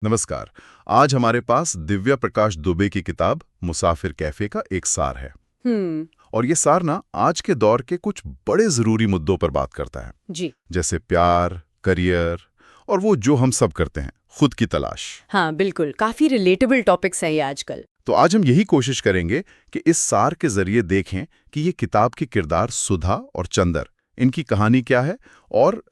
नमस्कार। आज हमारे पास दिव्या प्रकाश दुबे की किताब मुसाफिर कैफे का एक सार है। और ये सार ना आज के दौर के कुछ बड़े जरूरी मुद्दों पर बात करता है, जी जैसे प्यार, करियर और वो जो हम सब करते हैं, खुद की तलाश। हाँ, बिल्कुल काफी रिलेटेबल टॉपिक्स है ये आजकल। तो आज हम यही कोशिश करेंगे कि इस सार के जरिए देखें कि ये किताब के किरदार सुधा और चंदर, इनकी कहानी क्या है और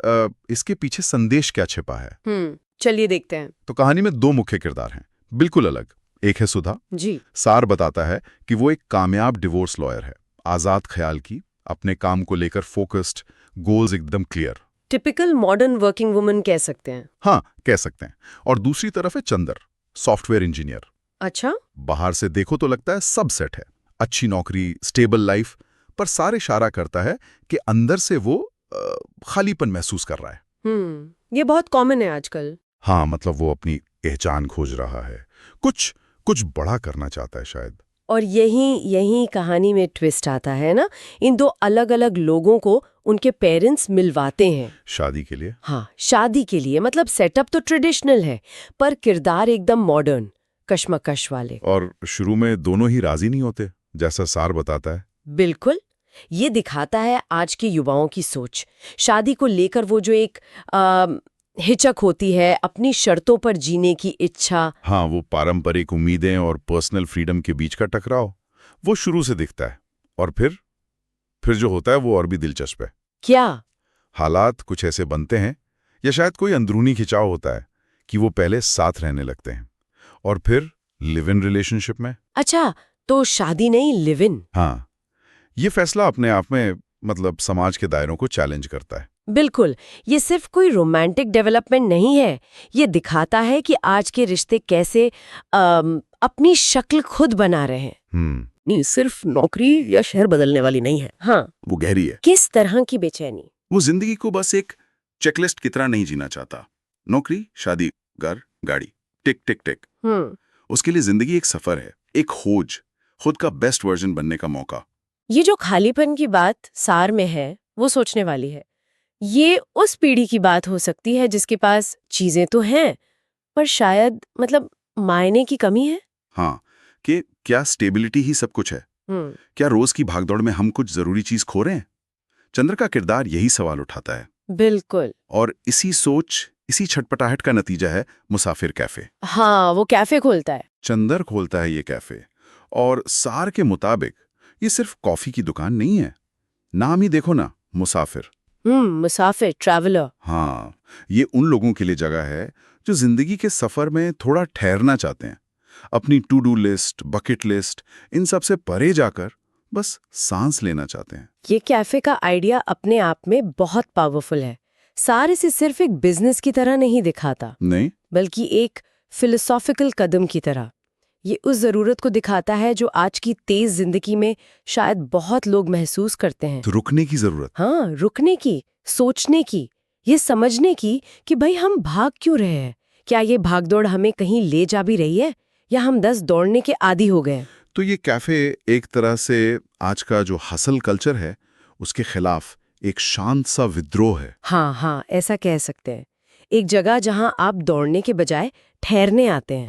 इसके पीछे संदेश क्या छिपा है। चलिए देखते हैं। तो कहानी में दो मुख्य किरदार हैं, बिल्कुल अलग। एक है सुधा। जी सार बताता है कि वो एक कामयाब डिवोर्स लॉयर है, आजाद ख्याल की, अपने काम को लेकर फोकस्ड, गोल्स एकदम clear. Typical modern working woman कह सकते हैं। हाँ, कह सकते हैं। और दूसरी तरफ है चंदर, सॉफ्टवेयर इंजीनियर। अच्छा। बाहर से देखो तो लगता है सब सेट है, अच्छी नौकरी, स्टेबल लाइफ, पर सार इशारा करता है कि अंदर से वो खालीपन महसूस कर रहा है। ये बहुत कॉमन है आजकल। हाँ, मतलब वो अपनी पहचान खोज रहा है, कुछ कुछ बड़ा करना चाहता है शायद। और यही कहानी में ट्विस्ट आता है ना। इन दो अलग अलग लोगों को उनके पेरेंट्स मिलवाते हैं शादी के लिए। हाँ, शादी के लिए। मतलब सेटअप तो ट्रेडिशनल है, पर किरदार एकदम मॉडर्न, कश्मकश वाले। और शुरू में दोनों ही राजी नहीं होते, जैसा सार बताता है। बिल्कुल। ये दिखाता है आज के युवाओं की सोच। शादी को लेकर वो जो एक हिचक होती है, अपनी शर्तों पर जीने की इच्छा। हाँ, वो पारंपरिक उम्मीदें और पर्सनल फ्रीडम के बीच का टकराव, वो शुरू से दिखता है। और फिर जो होता है वो और भी दिलचस्प है। क्या हालात कुछ ऐसे बनते हैं, या शायद कोई अंदरूनी खिंचाव होता है कि वो पहले साथ रहने लगते हैं और फिर लिव इन रिलेशनशिप में। अच्छा, तो शादी नहीं, लिव इन। हाँ, ये फैसला अपने आप में मतलब समाज के दायरों को चैलेंज करता है। बिल्कुल। ये सिर्फ कोई रोमांटिक डेवलपमेंट नहीं है, ये दिखाता है कि आज के रिश्ते कैसे अपनी शक्ल खुद बना रहे हैं। नहीं, सिर्फ नौकरी या शहर बदलने वाली नहीं है। हाँ, वो गहरी है। किस तरह की बेचैनी। वो जिंदगी को बस एक चेकलिस्ट की तरह नहीं जीना चाहता। नौकरी, शादी, घर, गाड़ी, टिक टिक टिक। उसके लिए जिंदगी एक सफर है, एक खोज, खुद का बेस्ट वर्जन बनने का मौका। ये जो खालीपन की बात सार में है, वो सोचने वाली है। ये उस पीढ़ी की बात हो सकती है जिसके पास चीजें तो हैं, पर शायद मतलब मायने की कमी है। हाँ, कि क्या स्टेबिलिटी ही सब कुछ है? क्या रोज की भागदौड़ में हम कुछ जरूरी चीज खो रहे हैं? चंद्र का किरदार यही सवाल उठाता है। बिल्कुल। और इसी सोच, इसी छटपटाहट का नतीजा है मुसाफिर कैफे। हाँ, वो कैफे खोलता है। चंदर खोलता है ये कैफे, और सार के मुताबिक ये सिर्फ कॉफी की दुकान नहीं है। नाम ही देखो ना, मुसाफिर। मुसाफिर, ट्रैवलर। हाँ, ये उन लोगों के लिए जगह है जो जिंदगी के सफर में थोड़ा ठहरना चाहते हैं, अपनी to do list, bucket list, इन सब से परे जाकर बस सांस लेना चाहते हैं। ये कैफे का आइडिया अपने आप में बहुत पावरफुल है। सार इसे सिर्फ एक बिजनेस की तरह नहीं दिखाता, नहीं, बल्कि एक फिलोसॉफिकल कदम की तरह। ये उस जरूरत को दिखाता है जो आज की तेज जिंदगी में शायद बहुत लोग महसूस करते हैं। तो रुकने की जरूरत। हाँ, रुकने की, सोचने की, ये समझने की कि भाई हम भाग क्यों रहे हैं। क्या ये भागदौड़ हमें कहीं ले जा भी रही है, या हम 10 दौड़ने के आदी हो गए। तो ये कैफे एक तरह से आज का जो हसल कल्चर है, उसके खिलाफ एक शांत सा विद्रोह है। हाँ, ऐसा कह सकते हैं। एक जगह जहां आप दौड़ने के बजाय ठहरने आते हैं।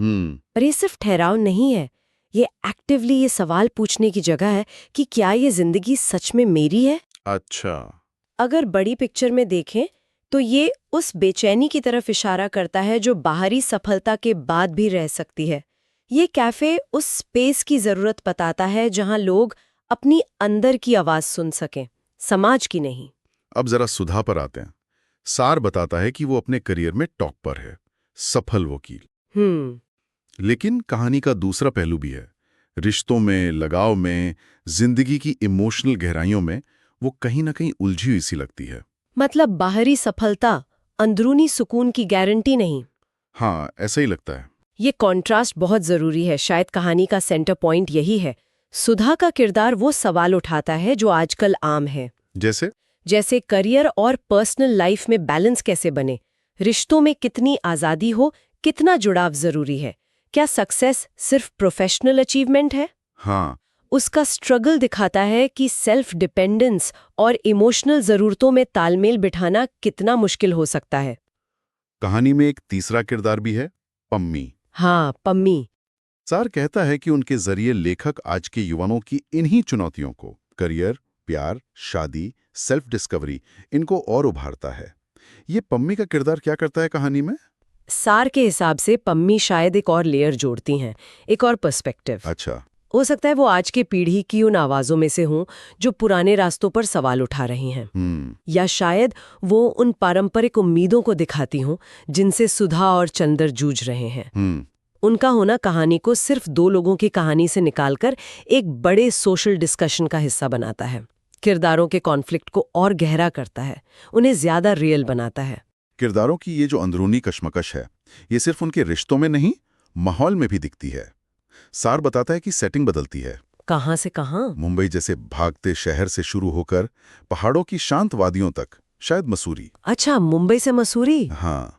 पर ये सिर्फ ठहराव नहीं है, ये एक्टिवली ये सवाल पूछने की जगह है कि क्या ये जिंदगी सच में मेरी है। अच्छा। अगर बड़ी पिक्चर में देखें तो ये उस बेचैनी की तरफ इशारा करता है जो बाहरी सफलता के बाद भी रह सकती है। ये कैफे उस स्पेस की जरूरत बताता है जहां लोग अपनी अंदर की आवाज सुन सकें, समाज की नहीं। अब जरा सुधा पर आते हैं। सार बताता है कि वो अपने करियर में टॉप पर है, सफल वकील। लेकिन कहानी का दूसरा पहलू भी है। रिश्तों में, लगाव में, जिंदगी की इमोशनल गहराइयों में वो कहीं ना कहीं उलझी हुई सी लगती है। मतलब बाहरी सफलता अंदरूनी सुकून की गारंटी नहीं। हाँ, ऐसा ही लगता है। ये कॉन्ट्रास्ट बहुत जरूरी है। शायद कहानी का सेंटर पॉइंट यही है। सुधा का किरदार वो सवाल उठाता है जो आजकल आम है, जैसे करियर और पर्सनल लाइफ में बैलेंस कैसे बने, रिश्तों में कितनी आजादी हो, कितना जुड़ाव जरूरी है, क्या सक्सेस सिर्फ प्रोफेशनल अचीवमेंट है। हाँ, उसका स्ट्रगल दिखाता है कि सेल्फ डिपेंडेंस और इमोशनल जरूरतों में तालमेल बिठाना कितना मुश्किल हो सकता है। कहानी में एक तीसरा किरदार भी है, पम्मी। हाँ, पम्मी। सार कहता है कि उनके जरिए लेखक आज के युवाओं की इन्हीं चुनौतियों को, करियर, प्यार, शादी, सेल्फ डिस्कवरी, इनको और उभारता है। ये पम्मी का किरदार क्या करता है कहानी में? सार के हिसाब से पम्मी शायद एक और लेयर जोड़ती हैं, एक और पर्सपेक्टिव। अच्छा। हो सकता है वो आज के पीढ़ी की उन आवाजों में से हों जो पुराने रास्तों पर सवाल उठा रही हैं। या शायद वो उन पारंपरिक उम्मीदों को दिखाती हों जिनसे सुधा और चंदर जूझ रहे हैं। उनका होना कहानी को सिर्फ दो लोगों की कहानी से निकालकर एक बड़े सोशल डिस्कशन का हिस्सा बनाता है, किरदारों के कॉन्फ्लिक्ट को और गहरा करता है, उन्हें ज्यादा रियल बनाता है। किरदारों की ये जो अंदरूनी कश्मकश है, ये सिर्फ उनके रिश्तों में नहीं, माहौल में भी दिखती है। सार बताता है कि सेटिंग बदलती है। कहाँ से कहाँ? मुंबई जैसे भागते शहर से शुरू होकर पहाड़ों की शांत वादियों तक, शायद मसूरी। अच्छा, मुंबई से मसूरी? हाँ,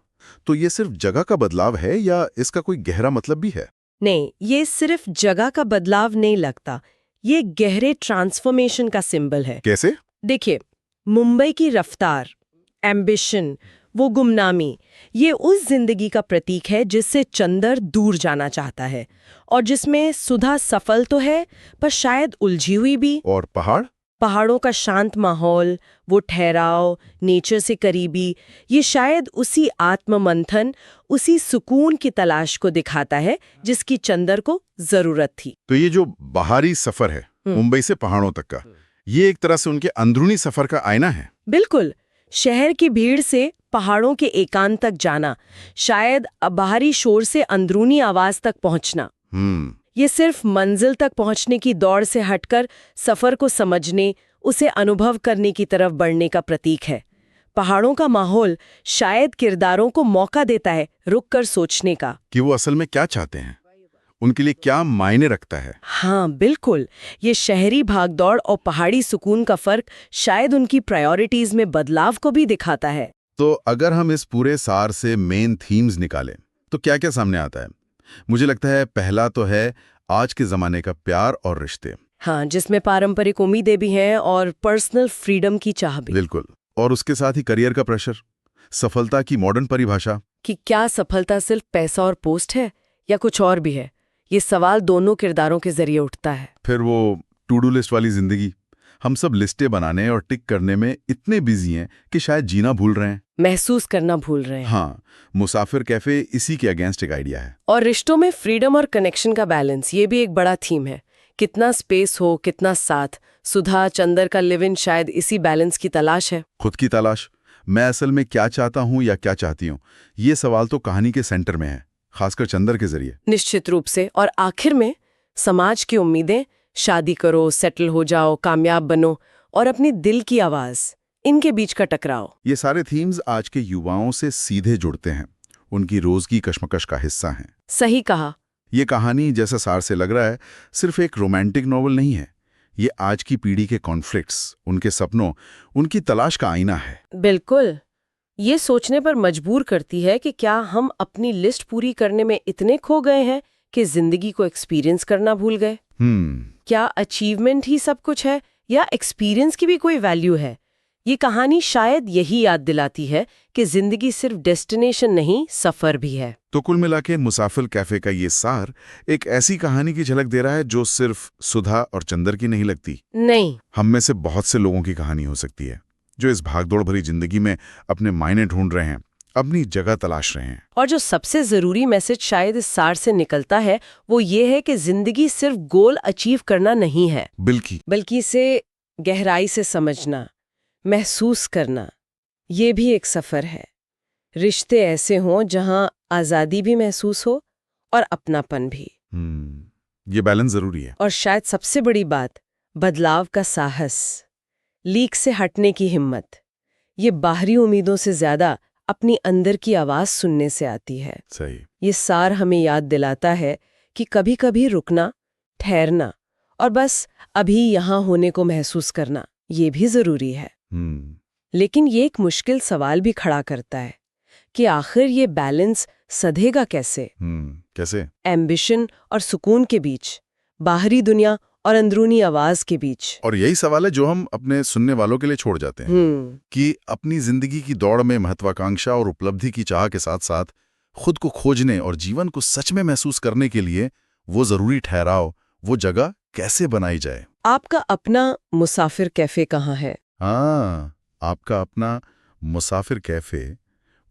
तो ये सिर्फ जगह का बदलाव है या इसका कोई गहरा मतलब भी है? नहीं, ये सिर्फ जगह का बदलाव नहीं लगता, ये गहरे ट्रांसफॉर्मेशन का सिंबल है। कैसे? देखिए, मुंबई की रफ्तार, एम्बिशन, वो गुमनामी, ये उस जिंदगी का प्रतीक है जिससे चंदर दूर जाना चाहता है और जिसमें सुधा सफल तो है पर शायद उलझी हुई भी। और पहाड़ों का शांत माहौल, वो ठहराव, नेचर से करीबी, ये शायद उसी आत्ममंथन, उसी सुकून की तलाश को दिखाता है जिसकी चंदर को जरूरत थी। तो ये जो बाहरी सफर है मुंबई से पहाड़ों तक का, ये एक तरह से उनके अंदरूनी सफर का आईना है। बिल्कुल, शहर की भीड़ से पहाड़ों के एकांत तक जाना, शायद बाहरी शोर से अंदरूनी आवाज तक पहुंचना, ये सिर्फ मंजिल तक पहुंचने की दौड़ से हटकर सफर को समझने, उसे अनुभव करने की तरफ बढ़ने का प्रतीक है। पहाड़ों का माहौल शायद किरदारों को मौका देता है रुककर सोचने का कि वो असल में क्या चाहते हैं, उनके लिए क्या मायने रखता है। हाँ बिल्कुल, ये शहरी भागदौड़ और पहाड़ी सुकून का फर्क शायद उनकी प्रायोरिटीज में बदलाव को भी दिखाता है। तो अगर हम इस पूरे सार से मेन थीम्स निकालें तो क्या क्या सामने आता है? मुझे लगता है पहला तो है आज के जमाने का प्यार और रिश्ते। हाँ, जिसमें पारंपरिक उम्मीदें भी हैं और पर्सनल फ्रीडम की चाह भी। बिल्कुल, और उसके साथ ही करियर का प्रेशर, सफलता की मॉडर्न परिभाषा, कि क्या सफलता सिर्फ पैसा और पोस्ट है या कुछ और भी है, ये सवाल दोनों किरदारों के जरिए उठता है। फिर वो टू डू लिस्ट वाली जिंदगी, हम सब लिस्टें बनाने और टिक करने में इतने बिजी हैं कि शायद जीना भूल रहे हैं, महसूस करना भूल रहे हैं। हाँ, मुसाफिर कैफे इसी के अगेंस्ट एक आइडिया है। और रिश्तों में फ्रीडम और कनेक्शन का बैलेंस, ये भी एक बड़ा थीम है। कितना स्पेस हो, कितना साथ, सुधा चंदर का लिव इन शायद इसी बैलेंस की तलाश है। खुद की तलाश, मैं असल में क्या चाहता हूँ या क्या चाहती हूँ, ये सवाल तो कहानी के सेंटर में है, खासकर चंदर के जरिए। निश्चित रूप से। और आखिर में समाज की उम्मीदें, शादी करो, सेटल हो जाओ, कामयाब बनो, और अपनी दिल की आवाज, इनके बीच का टकराव। ये सारे थीम्स आज के युवाओं से सीधे जुड़ते हैं, उनकी रोज की कश्मकश का हिस्सा हैं। सही कहा। ये कहानी, जैसा सार से लग रहा है, सिर्फ एक रोमांटिक नॉवल नहीं है, ये आज की पीढ़ी के कॉन्फ्लिक्ट्स, उनके सपनों, उनकी तलाश का आईना है। बिल्कुल, ये सोचने पर मजबूर करती है कि क्या हम अपनी लिस्ट पूरी करने में इतने खो गए हैं कि जिंदगी को एक्सपीरियंस करना भूल गए। क्या अचीवमेंट ही सब कुछ है या एक्सपीरियंस की भी कोई वैल्यू है? ये कहानी शायद यही याद दिलाती है कि जिंदगी सिर्फ डेस्टिनेशन नहीं, सफर भी है। तो कुल मिला के मुसाफिर कैफे का ये सार एक ऐसी कहानी की झलक दे रहा है जो सिर्फ सुधा और चंदर की नहीं लगती। नहीं, हम में से बहुत से लोगों की कहानी हो सकती है जो इस भागदौड़ भरी जिंदगी में अपने मायने ढूंढ रहे हैं, अपनी जगह तलाश रहे हैं। और जो सबसे जरूरी मैसेज शायद इस सार से निकलता है वो ये है कि जिंदगी सिर्फ गोल अचीव करना नहीं है, बल्कि इसे गहराई से समझना, महसूस करना, ये भी एक सफर है। रिश्ते ऐसे हों जहां आजादी भी महसूस हो और अपनापन भी। ये बैलेंस जरूरी है। और शायद सबसे बड़ी बात, बदलाव का साहस, लीक से हटने की हिम्मत, ये बाहरी उम्मीदों से ज्यादा अपनी अंदर की आवाज सुनने से आती है। सही। ये सार हमें याद दिलाता है कि कभी कभी रुकना, ठहरना और बस अभी यहाँ होने को महसूस करना, ये भी जरूरी है। लेकिन ये एक मुश्किल सवाल भी खड़ा करता है कि आखिर ये बैलेंस सधेगा कैसे? कैसे? एम्बिशन और सुकून के बीच, बाहरी दुनिया और अंदरूनी आवाज के बीच। और यही सवाल है जो हम अपने सुनने वालों के लिए छोड़ जाते हैं कि अपनी जिंदगी की दौड़ में महत्वाकांक्षा और उपलब्धि की चाह के साथ साथ खुद को खोजने और जीवन को सच में महसूस करने के लिए वो जरूरी ठहराव, वो जगह कैसे बनाई जाए। आपका अपना मुसाफिर कैफे कहाँ है? हाँ, आपका अपना मुसाफिर कैफे,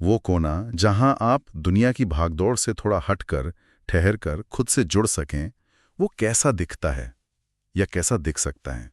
वो कोना जहां आप दुनिया की भागदौड़ से थोड़ा हटकर, ठहरकर खुद से जुड़ सकें, वो कैसा दिखता है या कैसा दिख सकता है?